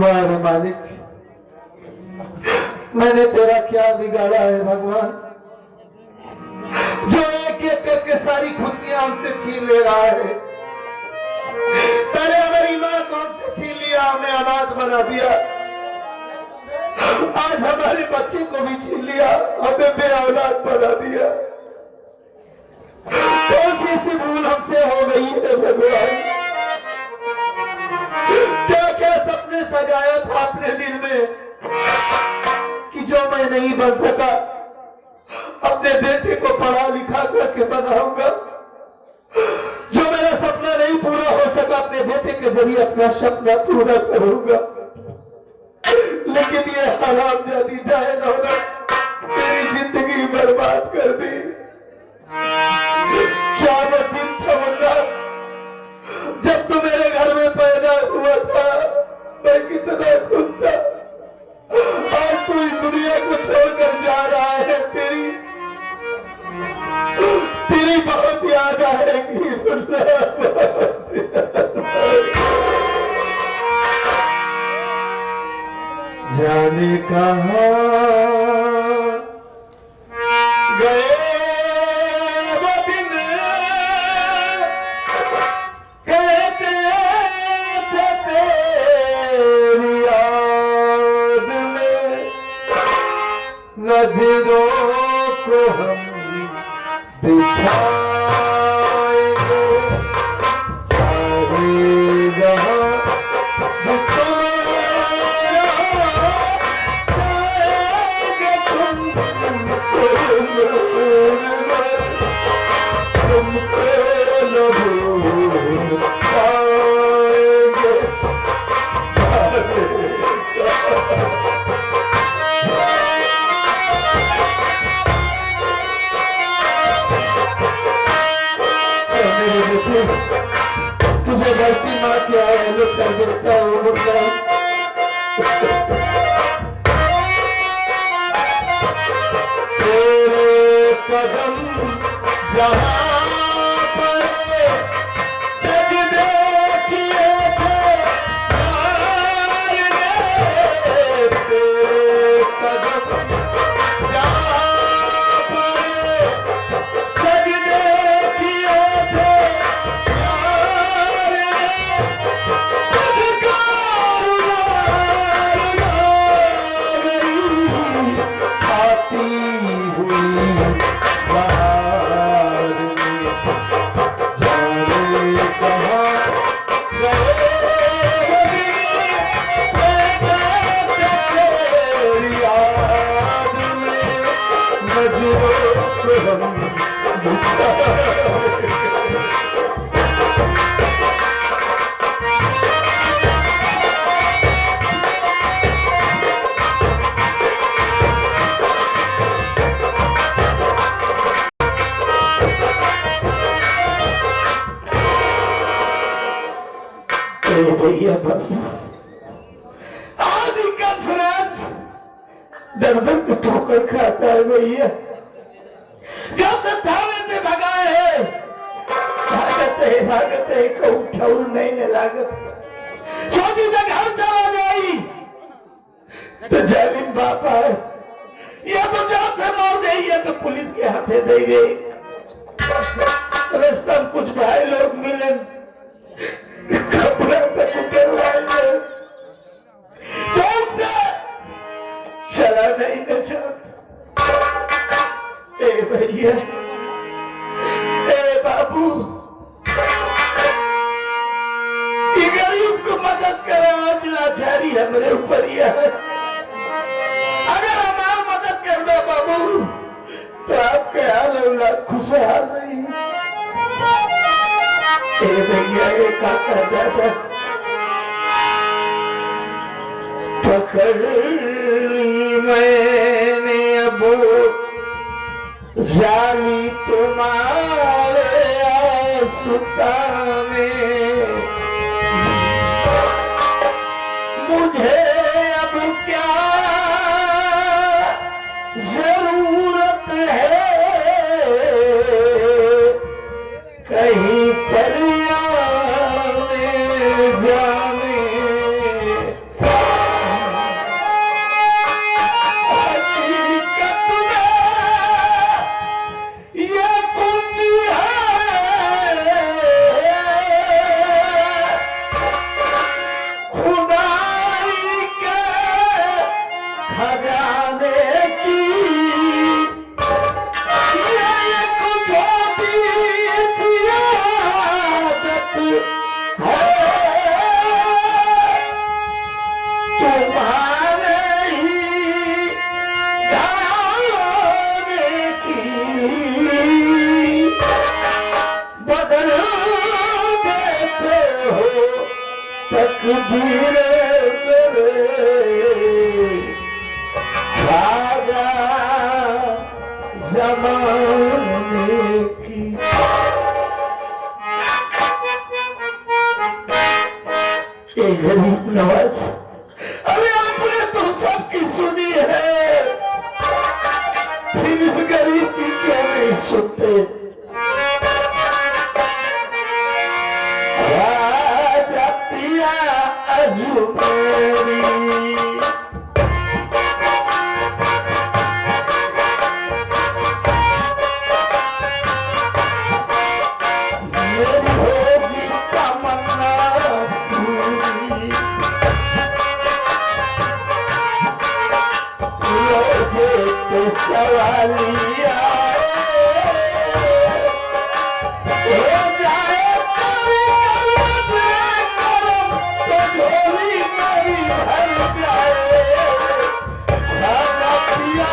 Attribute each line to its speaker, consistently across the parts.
Speaker 1: वाह रे मालिक, मैंने तेरा क्या बिगाड़ा है भगवान, जो एक एक करके सारी खुशियां हमसे छीन ले रहा है। पहले हमारी माँ को हमसे छीन लिया, हमें अनाथ बना दिया, आज हमारे बच्चे को भी छीन लिया, हमें बेऔलाद बना दिया। कौन सी ऐसी भूल हमसे हो गई है भगवान? क्या क्या सपने सजाया था अपने दिल में कि जो मैं नहीं बन सका, अपने बेटे को पढ़ा लिखा करके बनाऊंगा। जो मेरा सपना नहीं पूरा हो सका, अपने बेटे के जरिए अपना सपना पूरा करूंगा। लेकिन ये हरामजादी डायन तेरी जिंदगी बर्बाद कर दी। क्या वो दिन था मुन्ना, जब तू मेरे घर में पैदा हुआ था, मैं कितना खुश था। आज तू इस दुनिया को छोड़कर जा रहा है, तेरी बहुत याद आएगी मुन्ना, जाने कहाँ गए वो दिन, कहते थे तेरी याद में नजरों को हम बिछाएंगे, चाहे जहाँ तुझे गलती माँ क्या है जो कर देता हूँ मुन्ना। तेरे कदम जहाँ पर सजदे किए थे, तेरे कदम जहाँ पर सजदे किए थे, भैया आदि कंसराज दर्दन को ठोकर खाता है भैया। जब से थाने से भगाए है, भागत है कहूँ ठौर नहीं ने लागत, सोची तक घर चला जाई तो जालिम बाप है, या तो जान से मार दे या तो पुलिस के हाथे दे गई। रास्ता में कुछ भाई लोग मिले, कपड़ा तक उतरवाए, चला नहीं न चाहता। ए भैया, ए बाबू, गरीब को मदद करे, आज लाचारी हमारे ऊपर ही है। अगर हमारी मदद कर दो बाबू, तो आपके हाल औलाद खुशहाल रही। ए भैया, ये काका दादा पकड़ ली मैंने अब जाली तुम्हारे आसुता में, मुझे अब क्या जरूरत है कहीं पर आने जाने। जमाने की। ये गरीब नवाज, अरे आपने तो सबकी सुनी है, फिर इस गरीब की क्यों नहीं सुनते? राजा पिया अजमेरी, सवालिया हो जाए तो झोली मेरी भर जाए। राजा पिया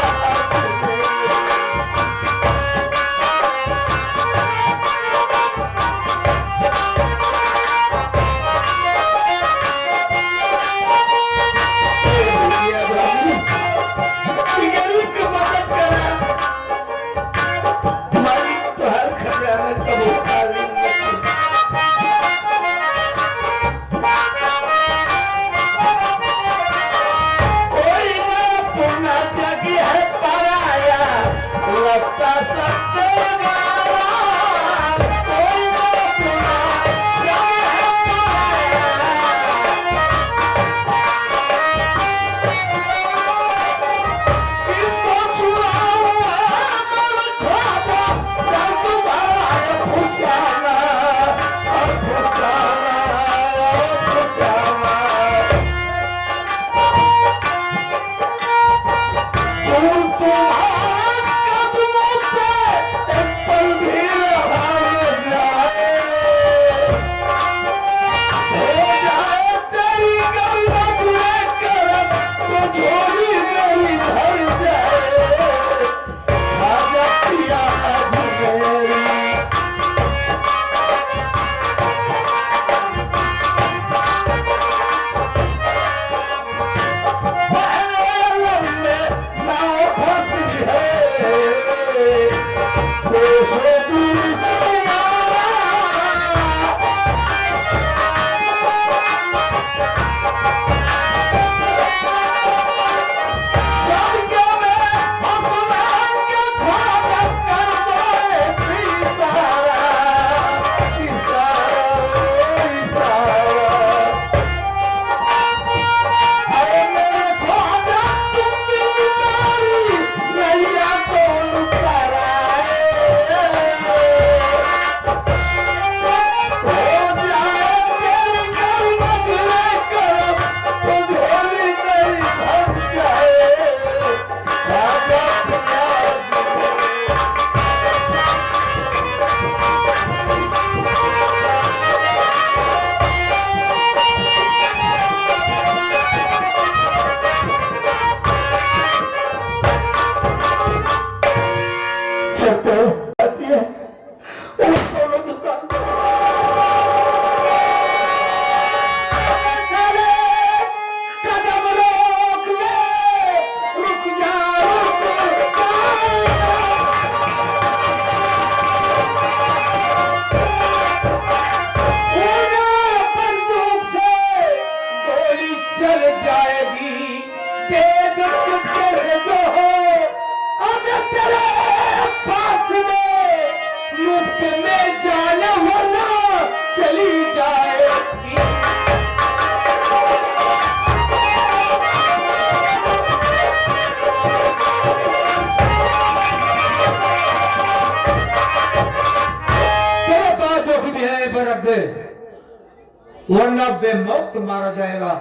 Speaker 2: वरना बेमौत मारा जाएगा।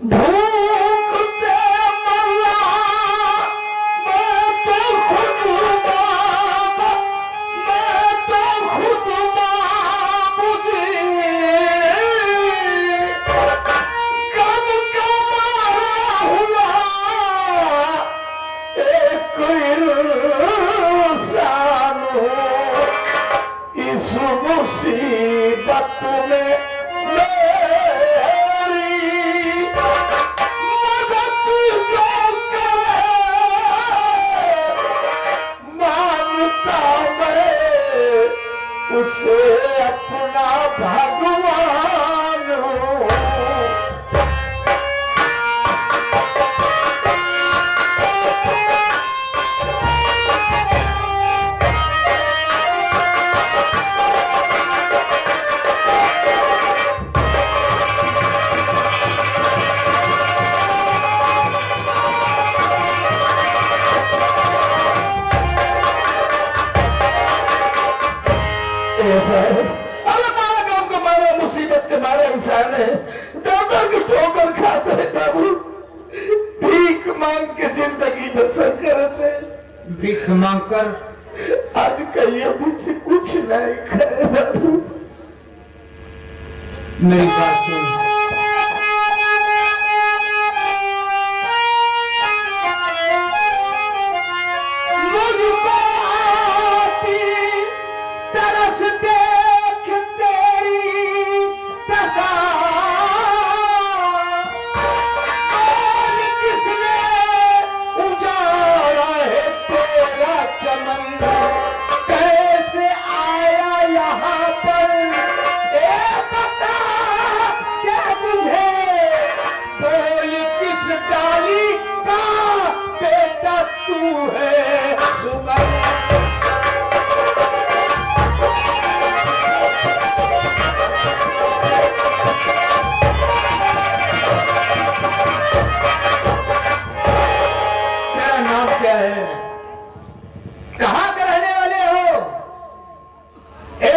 Speaker 1: भूख पे मरा मैं तो खुद बाबा, मैं तो खुद बाबूजी, कब कमाया हुआ एक इंसान हूँ, इस मुसीबत में मेरी उसे अपना भगवान हो। मुसीबत के मारे इंसान है, दर की ठोकर खाते हैं बाबू, भीख मांग के जिंदगी बसर करते।
Speaker 2: भीख मांग कर
Speaker 1: आज कहिए से कुछ नहीं खाए बाबू।
Speaker 2: मेरी बात सुन,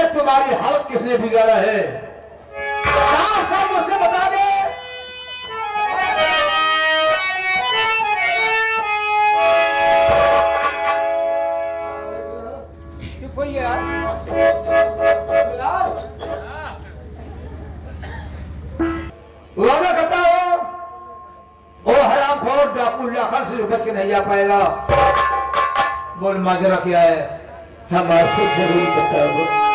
Speaker 2: तुम्हारी हालत किसने बिगाड़ा है? साफ साफ मुझसे बता दे। चुप होइए यार। वादा करता हो ओ हरामखोर डाकू लाखन से बच के नहीं आ पाएगा। बोल माजरा क्या है?
Speaker 1: हमारे से जरूर बताओ।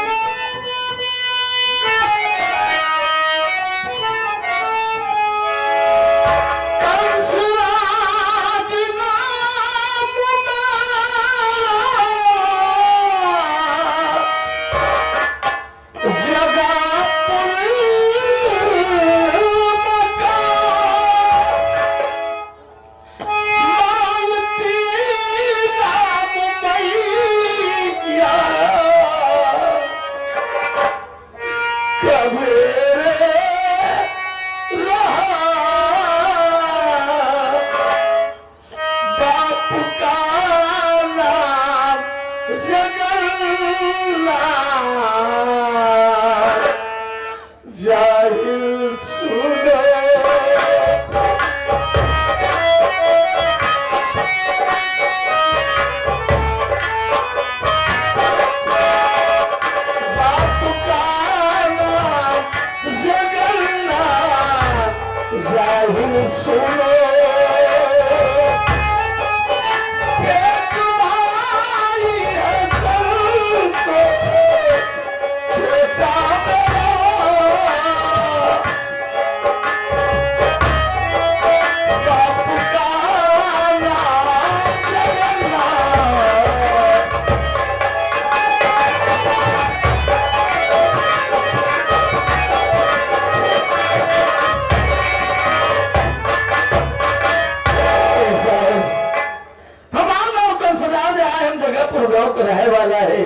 Speaker 1: रहने वाला है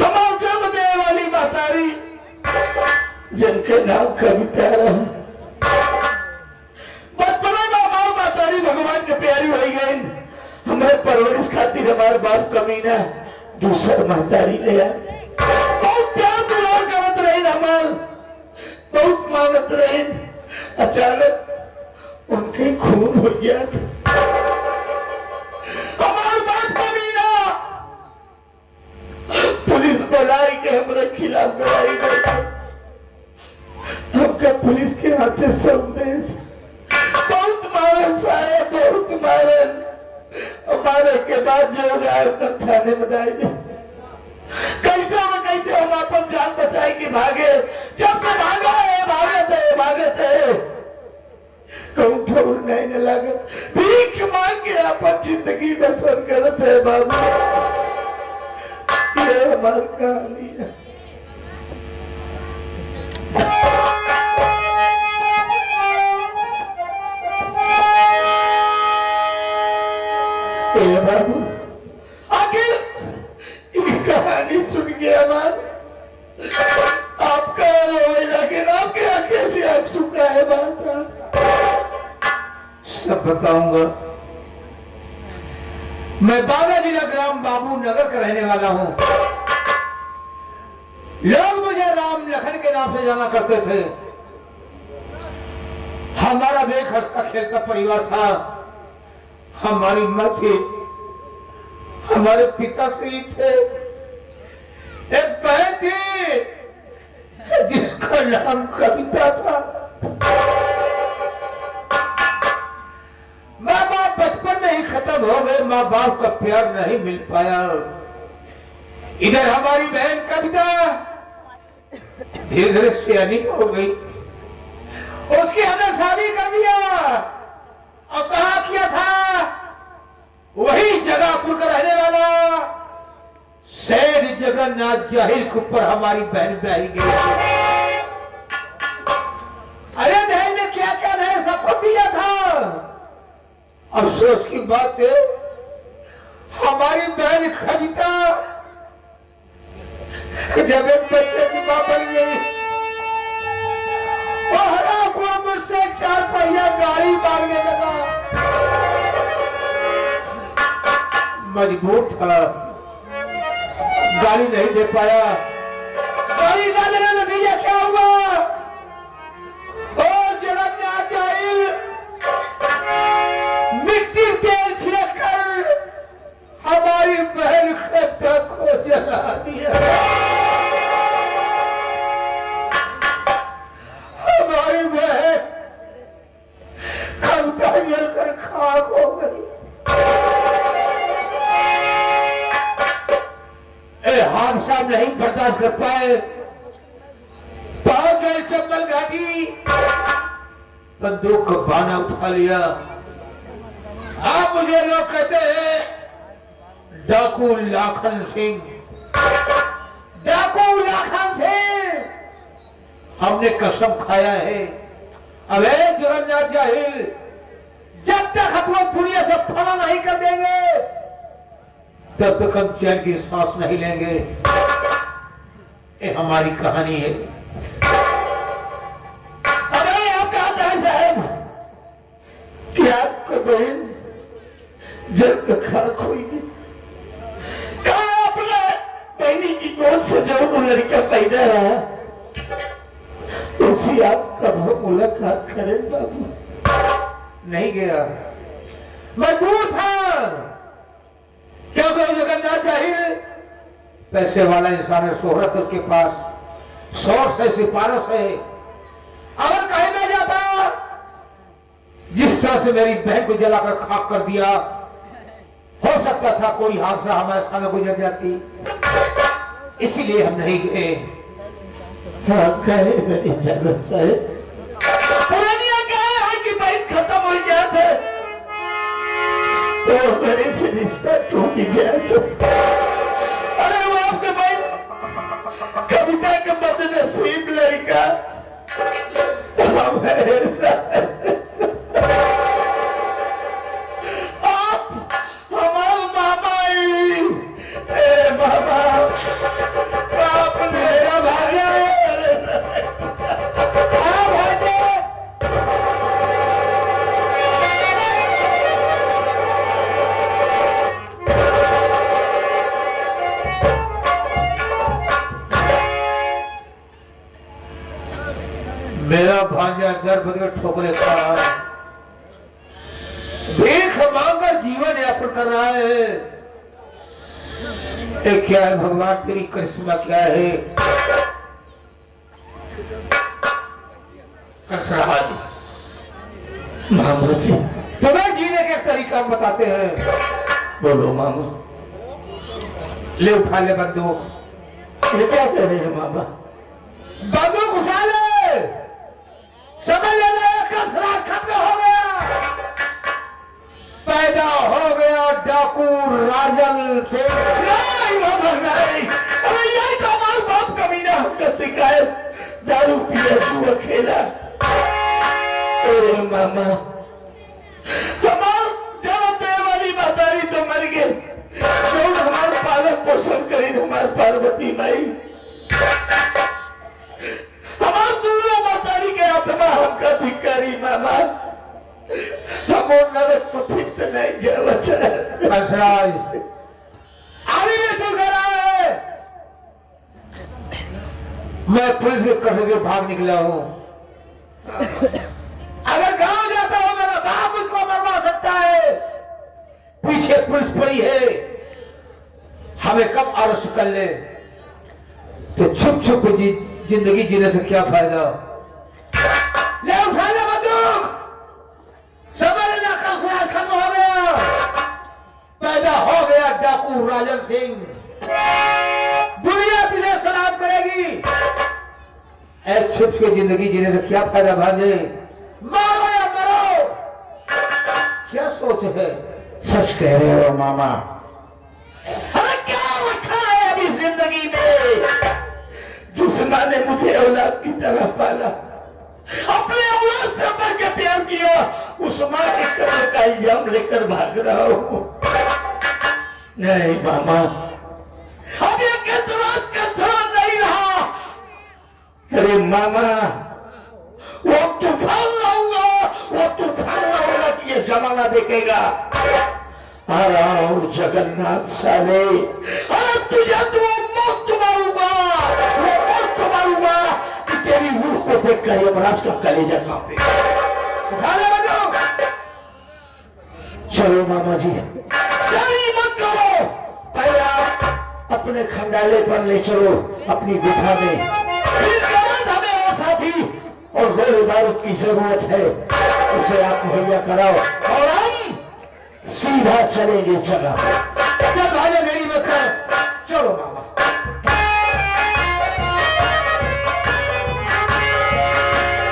Speaker 1: हमारे जन्म देने वाली मातारी जिनके नाम कविता रहा। बचपन में हमारी मातारी भगवान के प्यारी हो गई। हमारे परवरिश खातिर हमारे बाप कमीना दूसर मातारी ले आए। बहुत प्यार दुलार करत रही, हमार बहुत मानत रही। अचानक उनके खून हो जाता। पुलिस बुलाई के हमारे खिलाफ गवाही देते। हमका पुलिस के हाथे संदेश बहुत मारन साहब, बहुत मारन। मारे के बाद जो गाय का थाने में डाल दे। कैसे हम अपन जान बचाए कि भागे। जब तो भागे थे कहूँ ठोर नहीं न लगे। भीख मांग के अपन जिंदगी बसर करते बाबू। ये हमारी कहानी है। ए बाबू, आखिर ये कहानी सुन के हमारे आपका रोए लगे, आपके आंखें से आंसू का है बात।
Speaker 2: सब बताऊंगा। मैं बाबा जिला ग्राम बाबू नगर का रहने वाला हूं। लोग मुझे राम लखन के नाम से जाना करते थे। हमारा भी एक हंसता खेलता परिवार था। हमारी मां थी, हमारे पिताश्री थे, एक बहन थी जिसका नाम कविता था। माँ बाप बचपन में ही खत्म हो गए, माँ बाप का प्यार नहीं मिल पाया। इधर हमारी बहन कविता धीरे धीरे सियानी हो गई। उसकी हमने शादी कर दिया और कहा किया था, वही जगापुर का रहने वाला सैद जगन्नाथ जाहिल के ऊपर हमारी बहन ब्याही गई। अरे दहेज में क्या क्या नहीं सबको दिया था। अफसोस की बात है, हमारी बहन कविता जब एक बच्चे की मां बन गई, वो मुझसे 4 पहिया गाड़ी मांगने लगा। मजबूर था, गाड़ी नहीं दे पाया। गाड़ी ना देने नतीजा क्या हुआ, ओ जगन्नाथ जाहिल मिट्टी तेल छिड़क कर हमारी बहन कविता को जला दिया। हमारी बहन कविता जलकर खाक हो गई। हादसा नहीं बर्दाश्त कर पाए, पहुंच गए चंबल घाटी, बंदूक का बाना उठा लिया। आप मुझे लोग कहते हैं डाकू लाखन सिंह, डाकू लाखन सिंह। हमने कसम खाया है, अबे जगन्नाथ जाहिल, जब तक हम दुनिया से फना नहीं कर देंगे तब तक हम चैन की सांस नहीं लेंगे। ये हमारी कहानी है।
Speaker 1: अरे आप कहा जाए साहब कि आपका बहन जल का खाक हुई। कहा अपने बहनी की गोद से जो लड़का पैदा रहा, उसी आपका मुलाकात करें बाबू।
Speaker 2: नहीं गया, मजबूर था। क्योंकि जगन्नाथ जाहिल पैसे वाला इंसान है, शोहरत उसके पास, सोर्स है, सिफारिश है। अगर कहीं ना जाता, जिस तरह से मेरी बहन को जलाकर खाक कर दिया, हो सकता था कोई हादसा हमारे सामने गुजर जाती। इसीलिए हम नहीं गए।
Speaker 1: हाँ कहे मेरी जगत साहब, पुरानिया कहे है कि बहन खत्म हो जाते तो मेरे से रिश्ता टूट जाए। तो अरे वो आपके भाई कविता के बदनसीब लड़का आप हमारे मामा ही, ए मामा आप मेरा भाई
Speaker 2: मेरा भांजा गर्भ के ठोकरे खा रहा है, भीख मांगकर जीवन यापन कर रहा है। ये क्या है भगवान, तेरी करिश्मा क्या है।
Speaker 1: मामा जी
Speaker 2: तुम्हें जीने के तरीका बताते हैं।
Speaker 1: बोलो मामा।
Speaker 2: ले उठा ले बंदूक।
Speaker 1: ये क्या कर रहे हैं मामा?
Speaker 2: बंदूक उठा ले, समझ ले कसरा खत्म हो गया, पैदा हो गया डाकू राजन से।
Speaker 1: नहीं मामा नहीं, अरे यही तो हमारे बाप कमीना हमका शिकायत दारू पिया जुआ खेला। मामा हमार जब वाली मातारी तो मर गए, जो हमारे पालन पोषण करी हमारे पार्वती माई, हमार दूल्हा मातारी के आत्मा हमका धिक्कारी मामा, हम नरक को फिर से नहीं जावा चाहे।
Speaker 2: अभी भी तू घर आए, मैं पुलिस के कटघरे से भाग निकला हूं। अगर गांव जाता हूं मेरा बाप मुझको मरवा सकता है, पीछे पुलिस पड़ी है, हमें कब अरेस्ट कर ले, तो छुप छुप जिंदगी जीने से क्या फायदा। ले उठा ले बंदूक, समझना कसला खत्म हो गया, पैदा हो गया डाकू राजन सिंह, दुनिया तुझे सलाम करेगी। एक छुप के जिंदगी जीने से क्या फायदा भाजे, मारो या मरो, क्या सोच है।
Speaker 1: सच कह रहे हो मामा। अरे क्या रखा है अभी जिंदगी में, जिस माँ ने मुझे औलाद की तरह पाला, अपने औलाद से बढ़ के प्यार किया, उस माँ के कत्ल का इल्जाम लेकर भाग रहा हूं। नहीं मामा, अब ये कचरा नहीं रहा। अरे मामा, वो तूफान लाऊंगा कि ये जमाना देखेगा। आ रहा हूं जगन्नाथ साले, अरे तुझे तो मौत मारूंगा, वो मौत मारूंगा कि तेरी रूह को देखकर यमराज का कलेजा कांपे।
Speaker 2: उठा ले बंदूक।
Speaker 1: चलो मामा जी, देरी मत करो, पहले आप अपने खंडाले पर ले चलो, अपनी गुफा में, फिर हमें वो साथी और गोली बारूद की जरूरत है, उसे आप मुहैया कराओ और हम सीधा चलेंगे जगह।
Speaker 2: चल भाई, देरी मत कर।